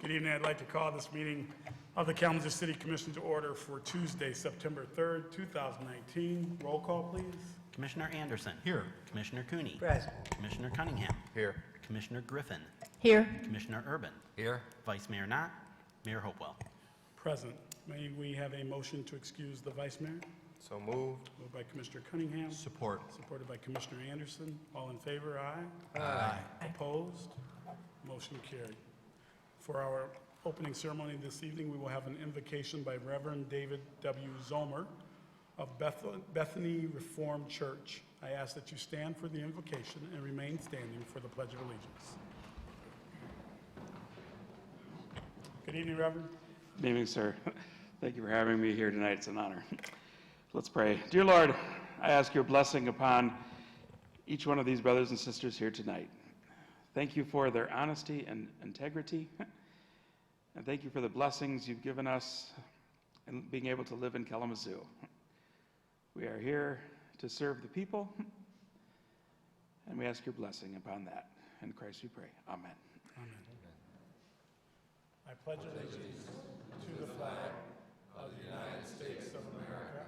Good evening. I'd like to call this meeting of the Kalamazoo City Commission to order for Tuesday, September 3rd, 2019. Roll call, please. Commissioner Anderson. Here. Commissioner Cooney. Present. Commissioner Cunningham. Here. Commissioner Griffin. Here. Commissioner Urban. Here. Vice Mayor Knott. Mayor Hopewell. Present. May we have a motion to excuse the Vice Mayor? So moved. Moved by Commissioner Cunningham. Support. Supported by Commissioner Anderson. All in favor, aye. Aye. Opposed? Motion carried. For our opening ceremony this evening, we will have an invocation by Reverend David W. Zomer of Bethany Reformed Church. I ask that you stand for the invocation and remain standing for the Pledge of Allegiance. Good evening, Reverend. Good evening, sir. Thank you for having me here tonight. It's an honor. Let's pray. Dear Lord, I ask your blessing upon each one of these brothers and sisters here tonight. Thank you for their honesty and integrity. And thank you for the blessings you've given us in being able to live in Kalamazoo. We are here to serve the people, and we ask your blessing upon that. In Christ we pray. Amen. Amen. I pledge allegiance to the flag of the United States of America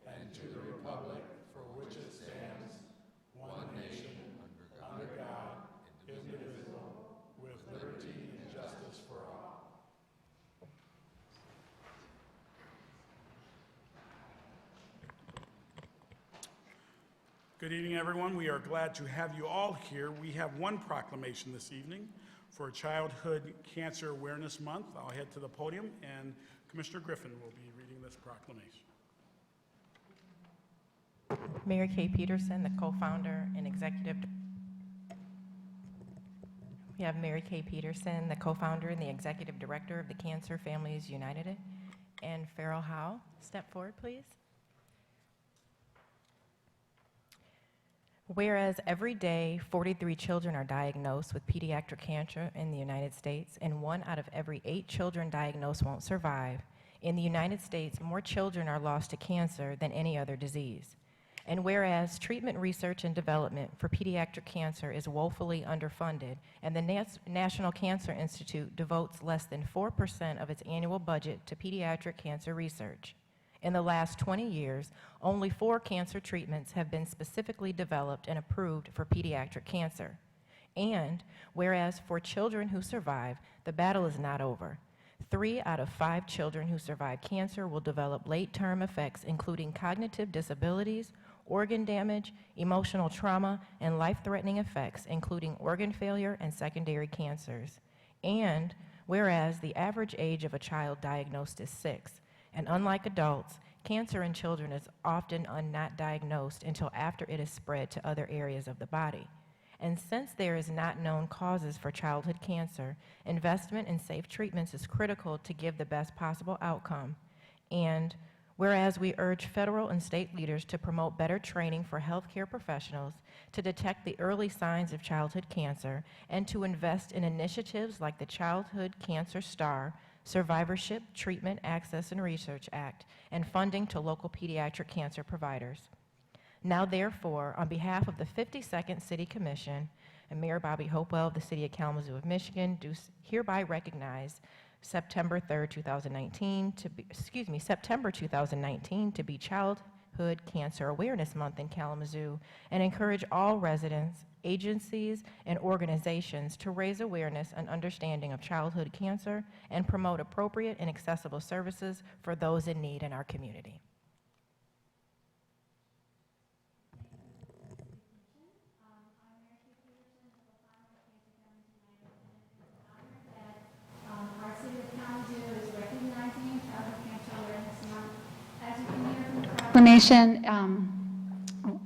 and to the republic for which it stands, one nation, under God, indivisible, with liberty and justice for all. Good evening, everyone. We are glad to have you all here. We have one proclamation this evening for Childhood Cancer Awareness Month. I'll head to the podium, and Commissioner Griffin will be reading this proclamation. Mary Kay Peterson, the co-founder and executive. We have Mary Kay Peterson, the co-founder and the executive director of the Cancer Families United, and Farrell Howe. Step forward, please. Whereas every day, 43 children are diagnosed with pediatric cancer in the United States, and 1 out of every 8 children diagnosed won't survive. In the United States, more children are lost to cancer than any other disease. And whereas treatment research and development for pediatric cancer is woefully underfunded, and the National Cancer Institute devotes less than 4% of its annual budget to pediatric cancer research. In the last 20 years, only 4 cancer treatments have been specifically developed and approved for pediatric cancer. And whereas for children who survive, the battle is not over. 3 out of 5 children who survive cancer will develop late-term effects, including cognitive disabilities, organ damage, emotional trauma, and life-threatening effects, including organ failure and secondary cancers. And whereas the average age of a child diagnosed is 6, and unlike adults, cancer in children is often not diagnosed until after it is spread to other areas of the body. And since there is not known causes for childhood cancer, investment in safe treatments is critical to give the best possible outcome. And whereas we urge federal and state leaders to promote better training for healthcare professionals to detect the early signs of childhood cancer and to invest in initiatives like the Childhood Cancer STAR, Survivorship, Treatment, Access, and Research Act, and funding to local pediatric cancer providers. Now, therefore, on behalf of the 52nd City Commission and Mayor Bobby Hopewell of the City of Kalamazoo of Michigan, do hereby recognize September 3rd, 2019 to be, September 2019 to be Childhood Cancer Awareness Month in Kalamazoo, and encourage all residents, agencies, and organizations to raise awareness and understanding of childhood cancer and promote appropriate and accessible services for those in need in our community. Our City of Kalamazoo is recognizing Childhood Cancer Awareness Month. As you can hear from the proclamation,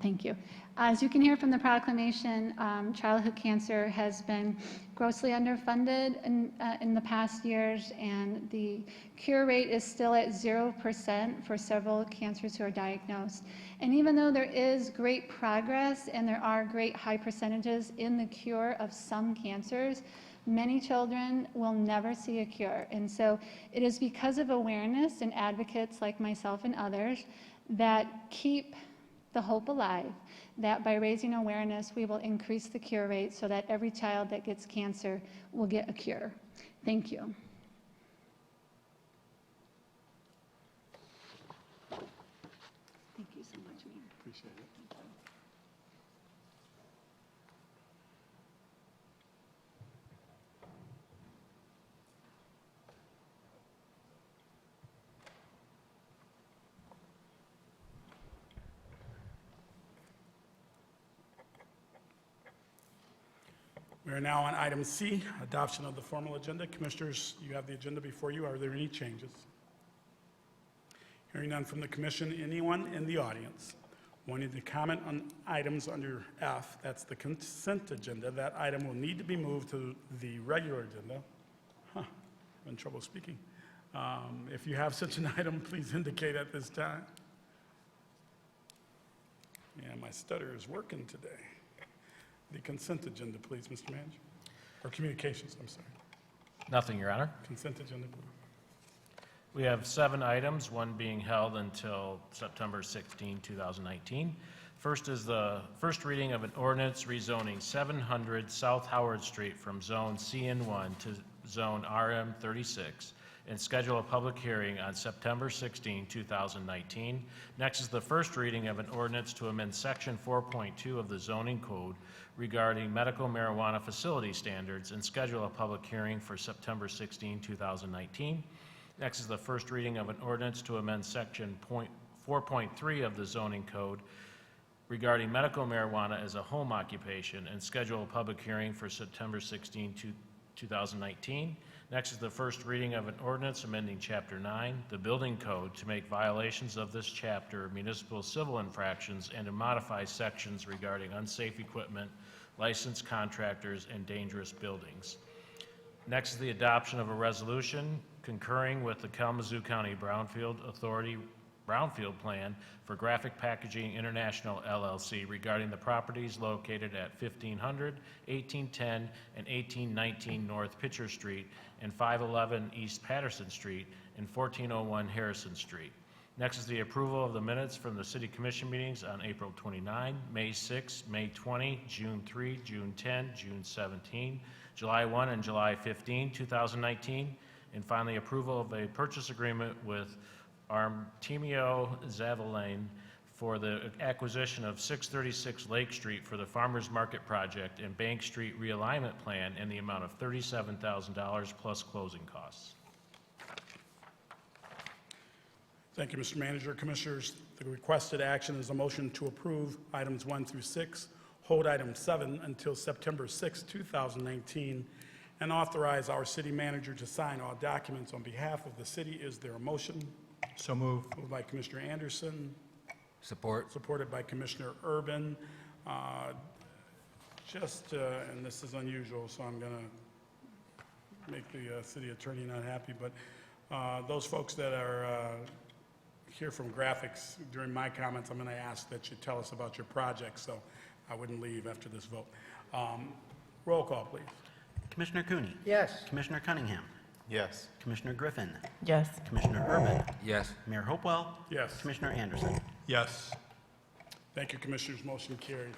thank you. As you can hear from the proclamation, childhood cancer has been grossly underfunded in the past years, and the cure rate is still at 0% for several cancers who are diagnosed. And even though there is great progress and there are great high percentages in the cure of some cancers, many children will never see a cure. And so it is because of awareness and advocates like myself and others that keep the hope alive, that by raising awareness, we will increase the cure rate so that every child that gets cancer will get a cure. Thank you. Thank you so much, Mayor. Appreciate it. We are now on item C, adoption of the formal agenda. Commissioners, you have the agenda before you. Are there any changes? Hearing none from the commission, anyone in the audience wanting to comment on items under F, that's the consent agenda, that item will need to be moved to the regular agenda. I'm in trouble speaking. If you have such an item, please indicate at this time. Yeah, my stutter is working today. The consent agenda, please, Mr. Manager. Or communications, I'm sorry. Nothing, Your Honor. Consent agenda, please. We have 7 items, one being held until September 16, 2019. First is the first reading of an ordinance rezoning 700 South Howard Street from Zone CN1 to Zone RM36 and schedule a public hearing on September 16, 2019. Next is the first reading of an ordinance to amend Section 4.2 of the zoning code regarding medical marijuana facility standards and schedule a public hearing for September 16, 2019. Next is the first reading of an ordinance to amend Section 4.3 of the zoning code regarding medical marijuana as a home occupation and schedule a public hearing for September 16, 2019. Next is the first reading of an ordinance amending Chapter 9, the Building Code, to make violations of this chapter municipal civil infractions and to modify sections regarding unsafe equipment, licensed contractors, and dangerous buildings. Next is the adoption of a resolution concurring with the Kalamazoo County Brownfield Authority Brownfield Plan for Graphic Packaging International LLC regarding the properties located at 1500, 1810, and 1819 North Pitcher Street and 511 East Patterson Street and 1401 Harrison Street. Next is the approval of the minutes from the City Commission meetings on April 29, May 6, May 20, June 3, June 10, June 17, July 1, and July 15, 2019. And finally, approval of a purchase agreement with Artemio Zavalene for the acquisition of 636 Lake Street for the Farmers Market Project and Bank Street Realignment Plan in the amount of $37,000 plus closing costs. Thank you, Mr. Manager. Commissioners, the requested action is a motion to approve items 1 through 6, hold item 7 until September 6, 2019, and authorize our city manager to sign all documents on behalf of the city. Is there a motion? So moved. Moved by Commissioner Anderson, Support. supported by Commissioner Urban. And this is unusual, so I'm going to make the city attorney not happy, but those folks that are here from graphics, during my comments, I'm going to ask that you tell us about your project, so I wouldn't leave after this vote. Roll call, please. Commissioner Cooney. Yes. Commissioner Cunningham. Yes. Commissioner Griffin. Yes. Commissioner Urban. Yes. Mayor Hopewell. Yes. Commissioner Anderson. Yes. Thank you, Commissioners. Motion carried.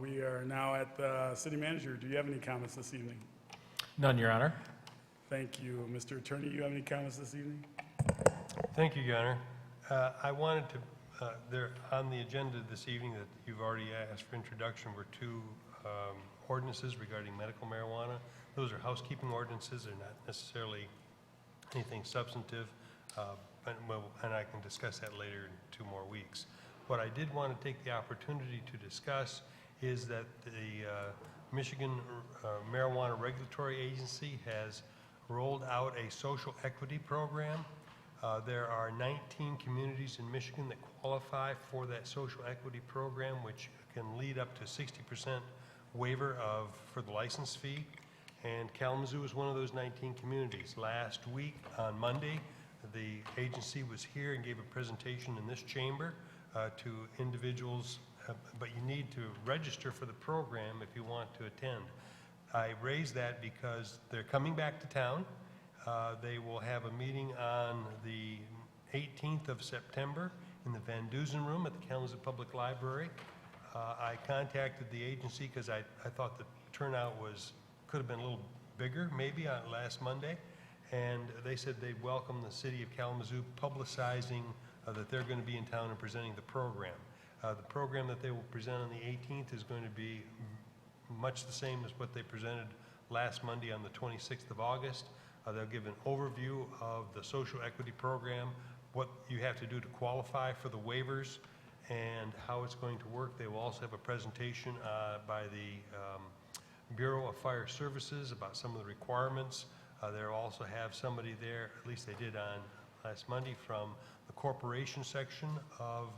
We are now at the city manager. Do you have any comments this evening? None, Your Honor. Thank you. Mr. Attorney, you have any comments this evening? Thank you, Your Honor. I wanted to, there on the agenda this evening that you've already asked for introduction were 2 ordinances regarding medical marijuana. Those are housekeeping ordinances. They're not necessarily anything substantive, and I can discuss that later in 2 more weeks. What I did want to take the opportunity to discuss is that the Michigan Marijuana Regulatory Agency has rolled out a social equity program. There are 19 communities in Michigan that qualify for that social equity program, which can lead up to 60% waiver for the license fee. And Kalamazoo is one of those 19 communities. Last week on Monday, the agency was here and gave a presentation in this chamber to individuals, but you need to register for the program if you want to attend. I raise that because they're coming back to town. They will have a meeting on the 18th of September in the Van Dusen Room at the Kalamazoo Public Library. I contacted the agency because I thought the turnout could have been a little bigger, maybe, on last Monday. And they said they'd welcome the city of Kalamazoo publicizing that they're going to be in town and presenting the program. The program that they will present on the 18th is going to be much the same as what they presented last Monday on the 26th of August. They'll give an overview of the social equity program, what you have to do to qualify for the waivers, and how it's going to work. They will also have a presentation by the Bureau of Fire Services about some of the requirements. They'll also have somebody there, at least they did on last Monday, from the corporation section of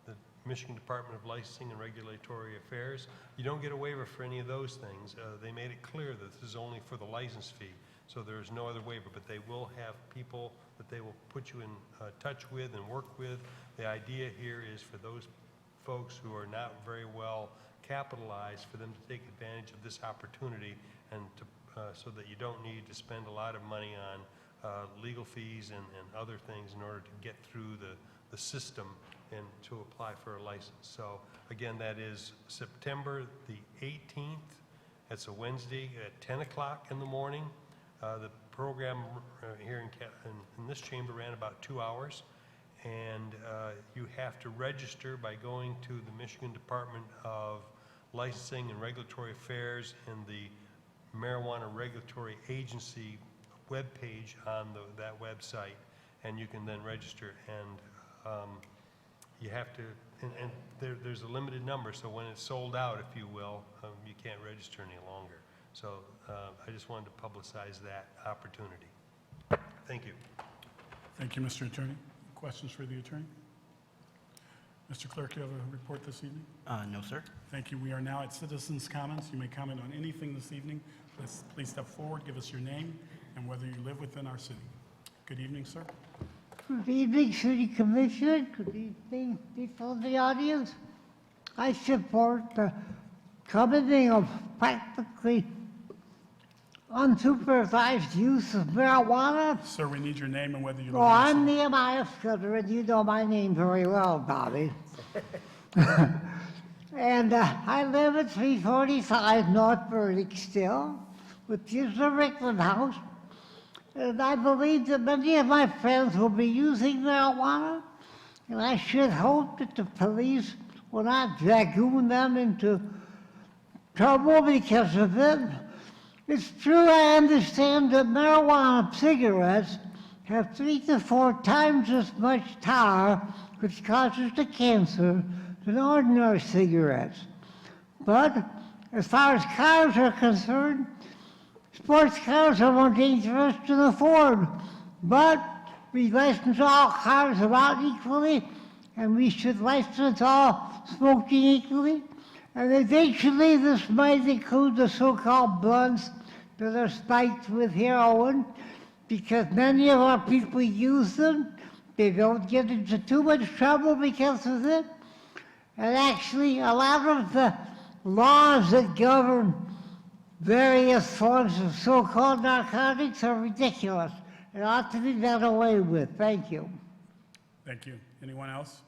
the Michigan Department of Licensing and Regulatory Affairs. You don't get a waiver for any of those things. They made it clear that this is only for the license fee, so there's no other waiver, but they will have people that they will put you in touch with and work with. The idea here is for those folks who are not very well capitalized, for them to take advantage of this opportunity, and to, so that you don't need to spend a lot of money on legal fees and other things in order to get through the system and to apply for a license. So again, that is September the 18th. It's a Wednesday at 10 o'clock in the morning. The program here in this chamber ran about 2 hours, and you have to register by going to the Michigan Department of Licensing and Regulatory Affairs and the Marijuana Regulatory Agency webpage on that website, and you can then register. And you have to, and there's a limited number, so when it's sold out, if you will, you can't register any longer. So I just wanted to publicize that opportunity. Thank you. Thank you, Mr. Attorney. Questions for the attorney? Mr. Clerk, you have a report this evening? No, sir. Thank you. We are now at citizens' comments. You may comment on anything this evening. Please step forward, give us your name, and whether you live within our city. Good evening, sir. Good evening, City Commissioner. Good evening, people in the audience. I support the coming of practically unsupervised use of marijuana. Sir, we need your name and whether you live Oh, in our I'm city. Nehemiah Scudder, and you know my name very well, Bobby. And I live at 345 North Burdick still, which is the Rickland House. And I believe that many of my friends will be using marijuana, and I should hope that the police will not dragoon them into trouble because of it. It's true, I understand that marijuana cigarettes have 3 to 4 times as much tar, which causes the cancer, than ordinary cigarettes. But as far as cars are concerned, sports cars are more dangerous than a Ford. But we license all cars about equally, and we should license all smoking equally. And eventually this might include the so-called blunts that are spiked with heroin, because many of our people use them. They don't get into too much trouble because of it. And actually, a lot of the laws that govern various forms of so-called narcotics are ridiculous and ought to be done away with. Thank you. Thank you. Anyone else?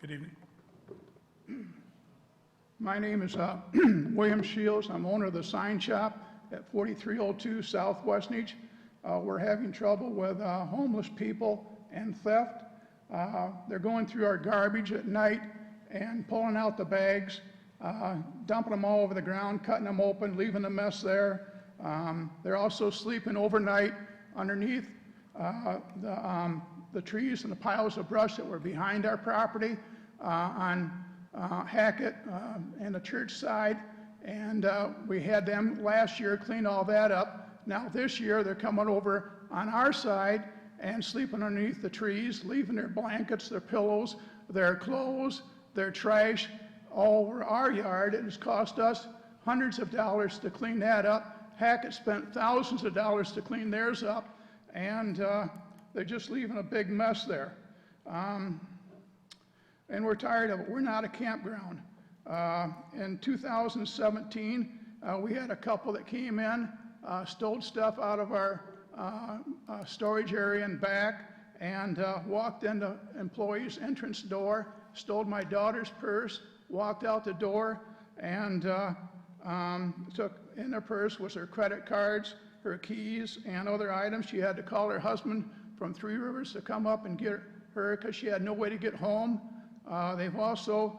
Good evening. My name is William Shields. I'm owner of the sign shop at 4302 South Westnedge. We're having trouble with homeless people and theft. They're going through our garbage at night and pulling out the bags, dumping them all over the ground, cutting them open, leaving the mess there. They're also sleeping overnight underneath the trees and the piles of brush that were behind our property on Hackett and the church side. And we had them last year clean all that up. Now this year they're coming over on our side and sleeping underneath the trees, leaving their blankets, their pillows, their clothes, their trash all over our yard. It has cost us hundreds of dollars to clean that up. Hackett spent thousands of dollars to clean theirs up, and they're just leaving a big mess there. And we're tired of it. We're not a campground. In 2017, we had a couple that came in, stole stuff out of our storage area and back, and walked in the employee's entrance door, stole my daughter's purse, walked out the door, and took in her purse was her credit cards, her keys, and other items. She had to call her husband from Three Rivers to come up and get her because she had no way to get home. They've also,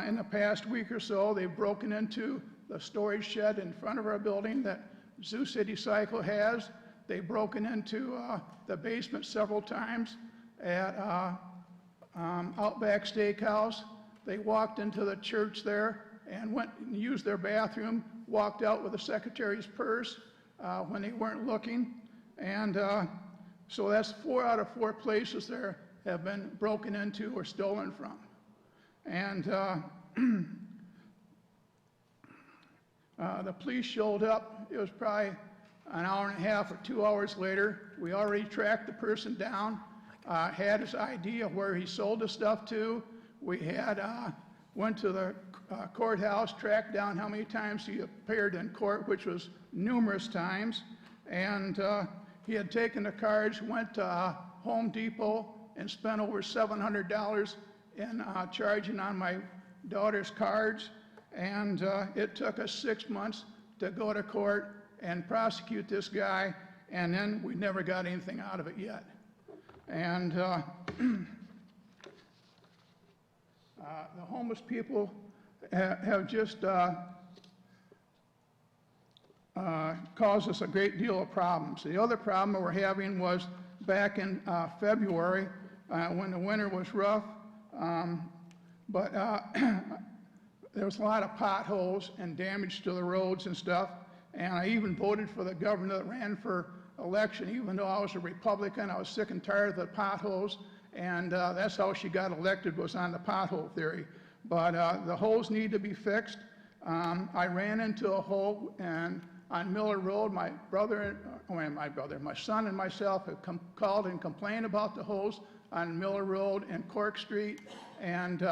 in the past week or so, they've broken into the storage shed in front of our building that Sioux City Cycle has. They've broken into the basement several times at Outback Steakhouse. They walked into the church there and went and used their bathroom, walked out with the secretary's purse when they weren't looking. And so that's 4 out of 4 places there have been broken into or stolen from. And the police showed up. It was probably an hour and a half or 2 hours later. We already tracked the person down, had his ID of where he sold the stuff to. We had went to the courthouse, tracked down how many times he appeared in court, which was numerous times. And he had taken the cards, went to Home Depot, and spent over $700 in charging on my daughter's cards. And it took us 6 months to go to court and prosecute this guy, and then we never got anything out of it yet. And the homeless people have just caused us a great deal of problems. The other problem we're having was back in February when the winter was rough, but there was a lot of potholes and damage to the roads and stuff. And I even voted for the governor that ran for election, even though I was a Republican. I was sick and tired of the potholes, and that's how she got elected, was on the pothole theory. But the holes need to be fixed. I ran into a hole on Miller Road. My son and myself have called and complained about the holes on Miller Road and Cork Street, and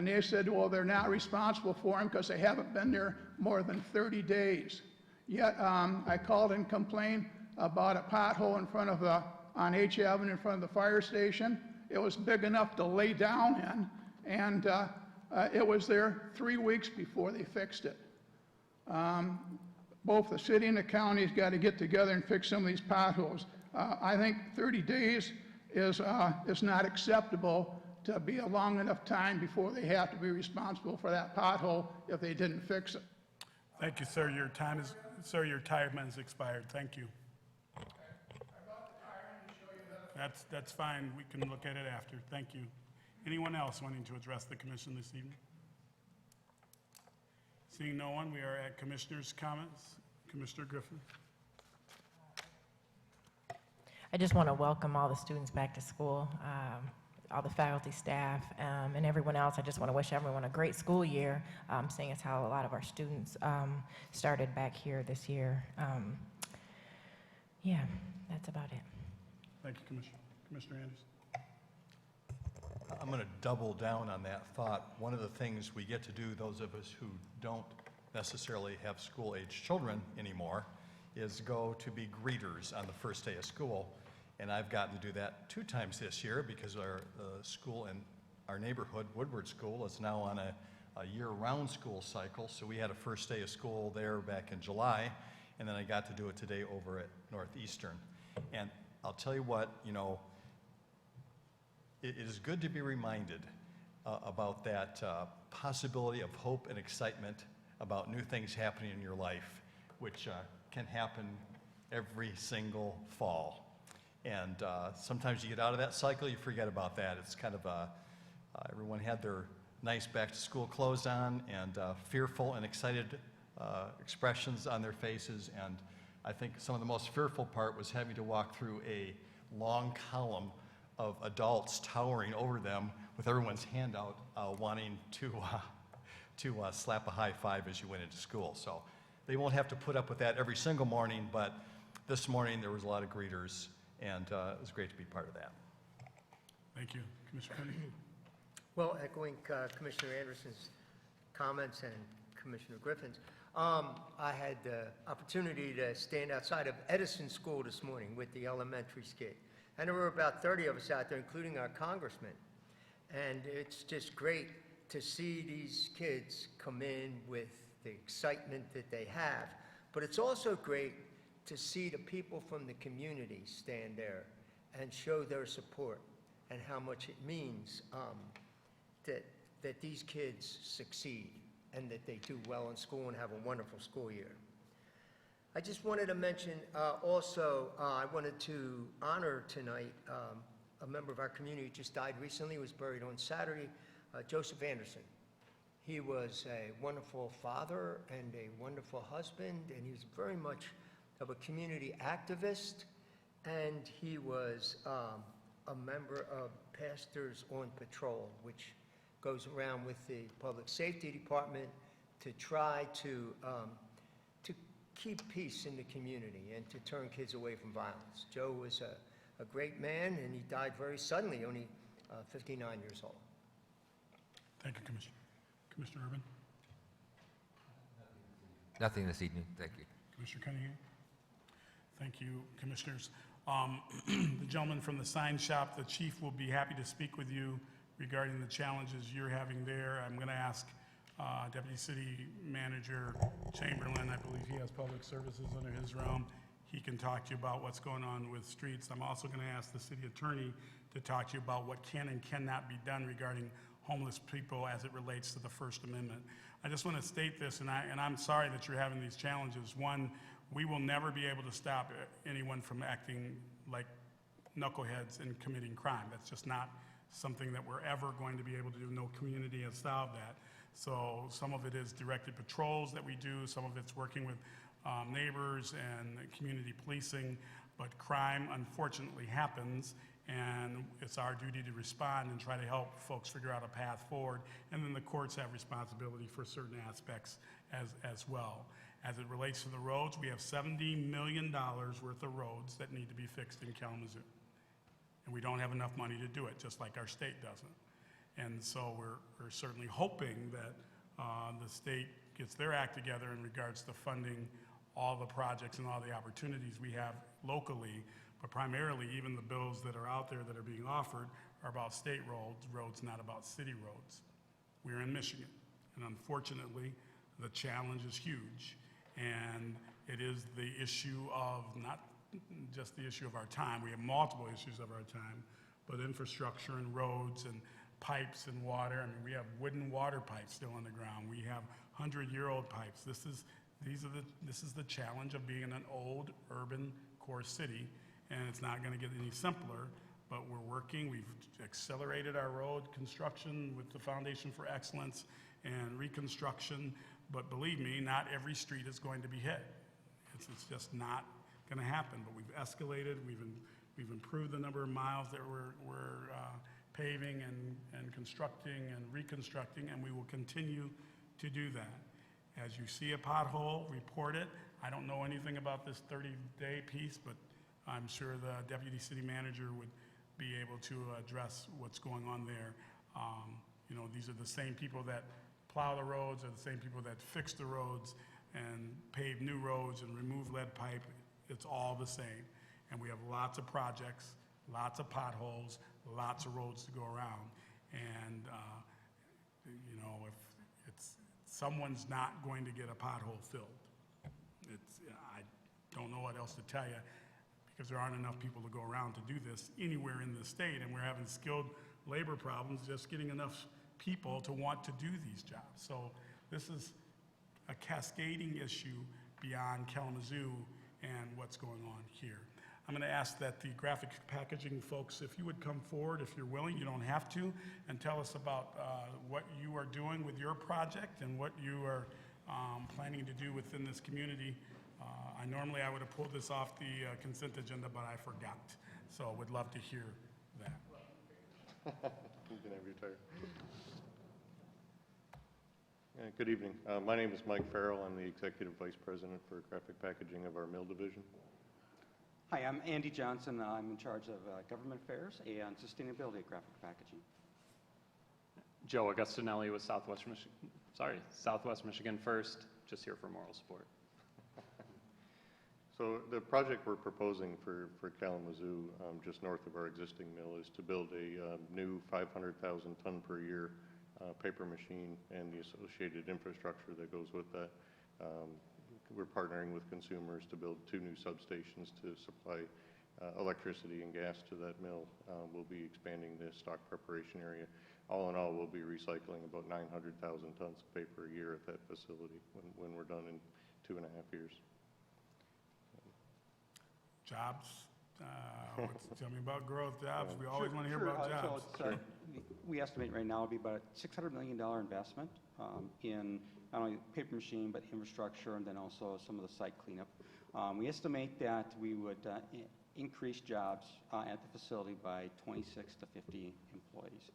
they said, well, they're not responsible for them because they haven't been there more than 30 days. Yet I called and complained about a pothole in front of on H Avenue in front of the fire station. It was big enough to lay down in, and it was there 3 weeks before they fixed it. Both the city and the county's got to get together and fix some of these potholes. I think 30 days is not acceptable to be a long enough time before they have to be responsible for that pothole if they didn't fix it. Thank you, sir. Your time has expired. Thank you. That's fine. We can look at it after. Thank you. Anyone else wanting to address the commission this evening? Seeing no one, we are at commissioners' comments. Commissioner Griffin. I just want to welcome all the students back to school, all the faculty, staff, and everyone else. I just want to wish everyone a great school year, seeing as how a lot of our students started back here this year. Yeah, that's about it. Thank you, Commissioner. Commissioner Anderson. I'm going to double down on that thought. One of the things we get to do, those of us who don't necessarily have school-age children anymore, is go to be greeters on the first day of school. And I've gotten to do that 2 times this year because our school in our neighborhood, Woodward School, is now on a year-round school cycle. So we had a first day of school there back in July, and then I got to do it today over at Northeastern. And I'll tell you what, you know, it is good to be reminded about that possibility of hope and excitement about new things happening in your life, which can happen every single fall. And sometimes you get out of that cycle, you forget about that. It's kind of everyone had their nice back-to-school clothes on and fearful and excited expressions on their faces. And I think some of the most fearful part was having to walk through a long column of adults towering over them with everyone's hand out wanting to slap a high five as you went into school. So they won't have to put up with that every single morning, but this morning there was a lot of greeters, and it was great to be part of that. Thank you. Commissioner Penny. Well, echoing Commissioner Anderson's comments and Commissioner Griffin's, I had the opportunity to stand outside of Edison School this morning with the elementary And there were about 30 of us out there, including our congressman. And it's just great to see these kids come in with the excitement that they have. But it's also great to see the people from the community stand there and show their support and how much it means that these kids succeed and that they do well in school and have a wonderful school year. I just wanted to mention also, I wanted to honor tonight a member of our community who just died recently, he was buried on Saturday, Joseph Anderson. He was a wonderful father and a wonderful husband, and he was very much of a community activist, and he was a member of Pastors on Patrol, which goes around with the Public Safety Department to try to keep peace in the community and to turn kids away from violence. Joe was a great man, and he died very suddenly, only 59 years old. Thank you, Commissioner. Commissioner Urban? Nothing this evening, thank you. Commissioner Cunningham? Thank you, Commissioners. The gentleman from the sign shop, the chief, will be happy to speak with you regarding the challenges you're having there. I'm going to ask Deputy City Manager Chamberlain, I believe he has public services under his realm. He can talk to you about what's going on with streets. I'm also going to ask the city attorney to talk to you about what can and cannot be done regarding homeless people as it relates to the First Amendment. I just want to state this, and I'm sorry that you're having these challenges. One, we will never be able to stop anyone from acting like knuckleheads and committing crime. That's just not something that we're ever going to be able to do. No community has solved that. So some of it is directed patrols that we do, some of it's working with neighbors and community policing, but crime unfortunately happens, and it's our duty to respond and try to help folks figure out a path forward. And then the courts have responsibility for certain aspects as well. As it relates to the roads, we have $70 million worth of roads that need to be fixed in Kalamazoo. And we don't have enough money to do it, just like our state doesn't. And so we're certainly hoping that the state gets their act together in regards to funding all the projects and all the opportunities we have locally, but primarily even the bills that are out there that are being offered are about state roads, not about city roads. We're in Michigan, and unfortunately, the challenge is huge, and it is the issue of not just the issue of our time. We have multiple issues of our time, but infrastructure and roads and pipes and water. I mean, we have wooden water pipes still on the ground. We have 100-year-old pipes. This is the challenge of being in an old urban core city, and it's not going to get any simpler, but we're working. We've accelerated our road construction with the Foundation for Excellence and reconstruction, but believe me, not every street is going to be hit. It's just not going to happen, but we've escalated. We've improved the number of miles that we're paving and constructing and reconstructing, and we will continue to do that. As you see a pothole, report it. I don't know anything about this 30-day piece, but I'm sure the Deputy City Manager would be able to address what's going on there. You know, these are the same people that plow the roads, are the same people that fix the roads and pave new roads and remove lead pipe. It's all the same. And we have lots of projects, lots of potholes, lots of roads to go around. And, you know, if someone's not going to get a pothole filled. I don't know what else to tell you, because there aren't enough people to go around to do this anywhere in the state, and we're having skilled labor problems just getting enough people to want to do these jobs. So this is a cascading issue beyond Kalamazoo and what's going on here. I'm going to ask that the graphic packaging folks, if you would come forward, if you're willing, you don't have to, and tell us about what you are doing with your project and what you are planning to do within this community. I would have pulled this off the consent agenda, but I forgot. So would love to hear that. You can have your turn. Good evening. My name is Mike Farrell. I'm the Executive Vice President for Graphic Packaging of our Mill Division. Hi, I'm Andy Johnson. I'm in charge of government affairs and sustainability at graphic packaging. Joe Augustinelli with Southwest Michigan First, just here for moral support. So the project we're proposing for Kalamazoo, just north of our existing mill, is to build a new 500,000 ton per year paper machine and the associated infrastructure that goes with that. We're partnering with consumers to build 2 new substations to supply electricity and gas to that mill. We'll be expanding the stock preparation area. All in all, we'll be recycling about 900,000 tons of paper a year at that facility when we're done in 2.5 years. Jobs, tell me about growth, jobs. We always want to hear about jobs. We estimate right now it'll be about a $600 million investment in not only the paper machine, but infrastructure, and then also some of the site cleanup. We estimate that we would increase jobs at the facility by 26 to 50 employees.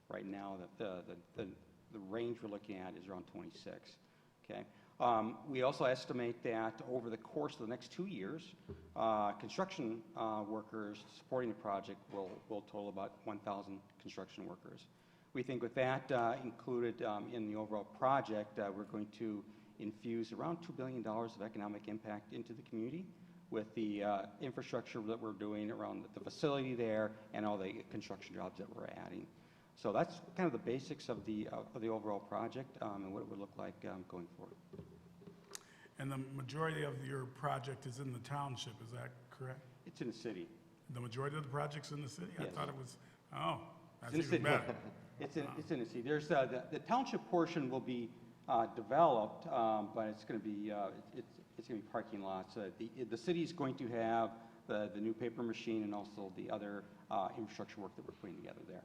Right now, the range we're looking at is around 26. Okay. We also estimate that over the course of the next 2 years, construction workers supporting the project will total about 1,000 construction workers. We think with that included in the overall project, we're going to infuse around $2 billion of economic impact into the community with the infrastructure that we're doing around the facility there and all the construction jobs that we're adding. So that's kind of the basics of the overall project and what it would look like going forward. And the majority of your project is in the township, is that correct? It's in the city. The majority of the project's in the city? Yes. I thought it was, oh, that's It's in the even city. better. It's in the city. There's the township portion will be developed, but it's going to be it's going to be parking lots. The city is going to have the new paper machine and also the other infrastructure work that we're putting together there.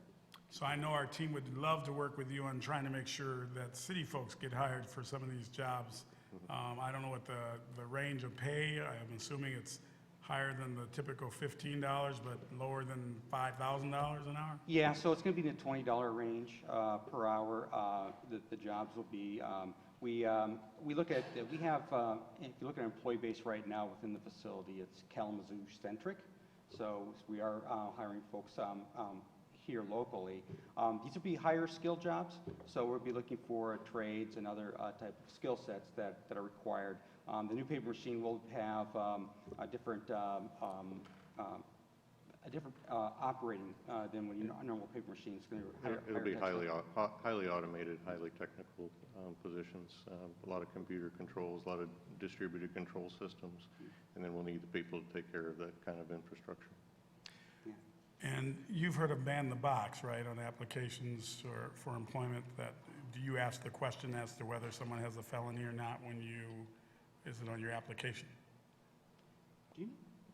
So I know our team would love to work with you on trying to make sure that city folks get hired for some of these jobs. I don't know what the range of pay. I'm assuming it's higher than the typical $15, but lower than $5,000 an hour? Yeah, so it's going to be in the $20 range per hour. The jobs will be, we look at, we have, if you look at our employee base right now within the facility, it's Kalamazoo-centric. So we are hiring folks here locally. These would be higher skill jobs, so we'll be looking for trades and other type of skill sets that are required. The new paper machine will have a different operating than when a normal paper machine is going to. It'll be highly automated, highly technical positions. A lot of computer controls, a lot of distributed control systems, and then we'll need the people to take care of that kind of infrastructure. And you've heard of ban the box, right, on applications for employment. That do you ask the question as to whether someone has a felony or not when is it on your application? Do you?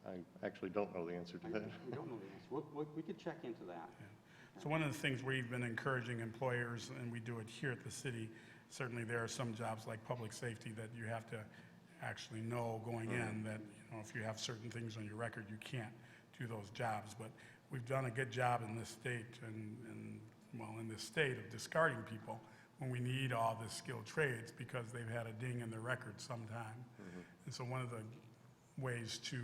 I actually don't know the answer to that. We don't know the answer. We could check into that. Yeah. So one of the things we've been encouraging employers, and we do it here at the city, certainly there are some jobs like public safety that you have to actually know going in that, if you have certain things on your record, you can't do those jobs. But we've done a good job in this state in this state of discarding people when we need all the skilled trades because they've had a ding in their record sometime. And so one of the ways to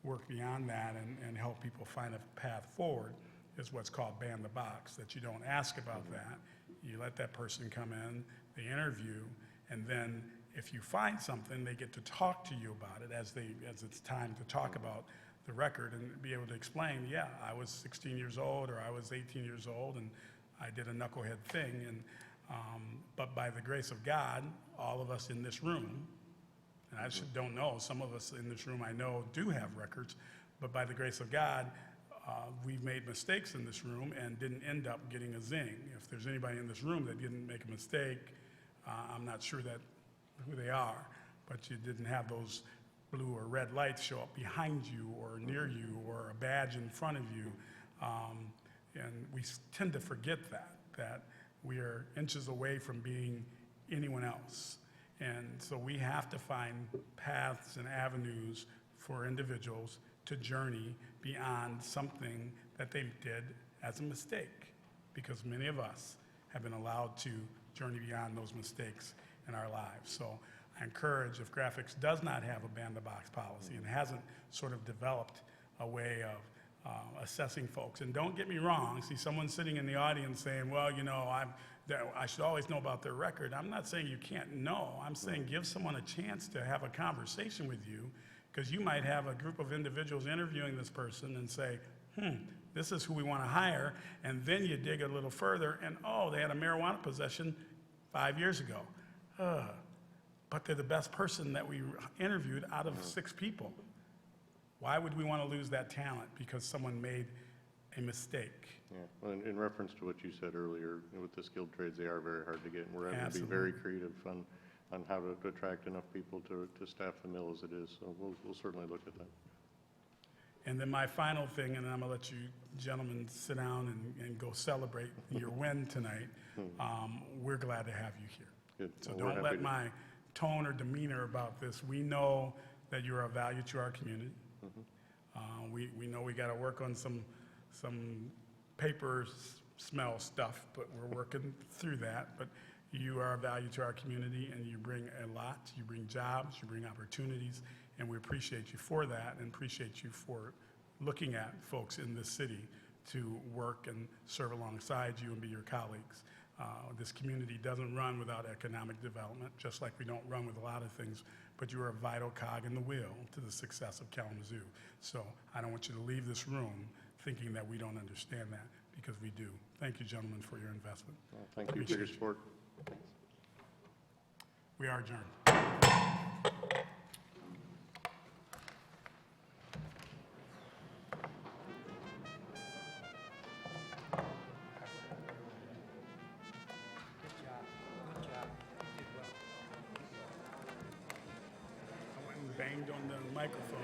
work beyond that and help people find a path forward is what's called ban the box, that you don't ask about that. You let that person come in, they interview, and then if you find something, they get to talk to you about it as it's time to talk about the record and be able to explain, yeah, I was 16 years old or I was 18 years old and I did a knucklehead thing. But by the grace of God, all of us in this room, and I just don't know, some of us in this room I know do have records, but by the grace of God, we've made mistakes in this room and didn't end up getting a zing. If there's anybody in this room that didn't make a mistake, I'm not sure who they are, but you didn't have those blue or red lights show up behind you or near you or a badge in front of you. And we tend to forget that we are inches away from being anyone else. And so we have to find paths and avenues for individuals to journey beyond something that they did as a mistake, because many of us have been allowed to journey beyond those mistakes in our lives. So I encourage, if graphics does not have a ban the box policy and hasn't sort of developed a way of assessing folks, and don't get me wrong, see someone sitting in the audience saying, well, I should always know about their record. I'm not saying you can't know. I'm saying give someone a chance to have a conversation with you Because you might have a group of individuals interviewing this person and say, this is who we want to hire, and then you dig a little further, and oh, they had a marijuana possession 5 years ago. But they're the best person that we interviewed out of 6 people. Why would we want to lose that talent because someone made a mistake? Yeah, well, in reference to what you said earlier, with the skilled trades, they are very hard to get, and we're having to be Absolutely. very creative on how to attract enough people to staff the mill as it is, so we'll certainly look at that. And then my final thing, and then I'm going to let you gentlemen sit down and go celebrate your win tonight. We're glad to have you here. Good. So Well, we're don't happy let to- my tone or demeanor about this. We know that you're of value to our community. We know we got to work on some paper smell stuff, but we're working through that. But you are of value to our community, and you bring a lot. You bring jobs, you bring opportunities, and we appreciate you for that, and appreciate you for looking at folks in this city to work and serve alongside you and be your colleagues. This community doesn't run without economic development, just like we don't run with a lot of things, but you are a vital cog in the wheel to the success of Kalamazoo. So I don't want you to leave this room thinking that we don't understand that, because we do. Thank you, gentlemen, for your investment. Well, thank you for your support. We are adjourned. I went and banged on the microphone.